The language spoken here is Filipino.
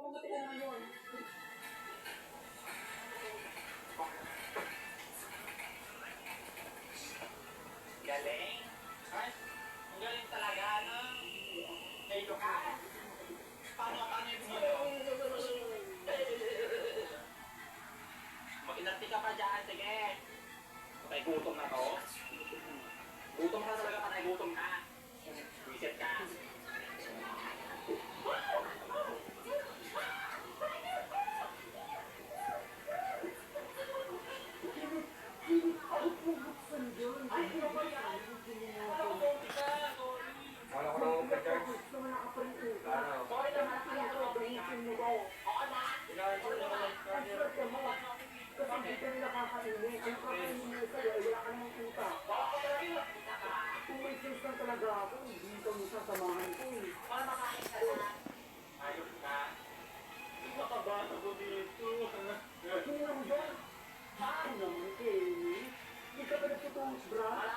Pumuti ka naman yun. Galing. Ay, ang galing talaga, ano? Medyo ka. Paano yung mo? Mag-inarti ka pa dyan, sige. Okay, gutom na to. Gutom ka talaga, patay gutom ka. Visit ka. Ay, ano ba yan? Ano ko buti ka? Wala ko nang pa-charge. Ano? Sorry naman, kaya ko gamitin mo ko. Oo na. Kailangan ko naman ng charger. Kasi hindi ka nila kakainin. Kung kakainin mo sa'yo, wala ka namang kita. Kung may sense lang talaga ako, hindi ka mo sasamahan ko eh. Para makain ka na. Ayos ka. Nakabasa ko dito. Hindi naman dyan. Saan naman, Kenny? Hindi ka ba nagtutubos, bra? Wala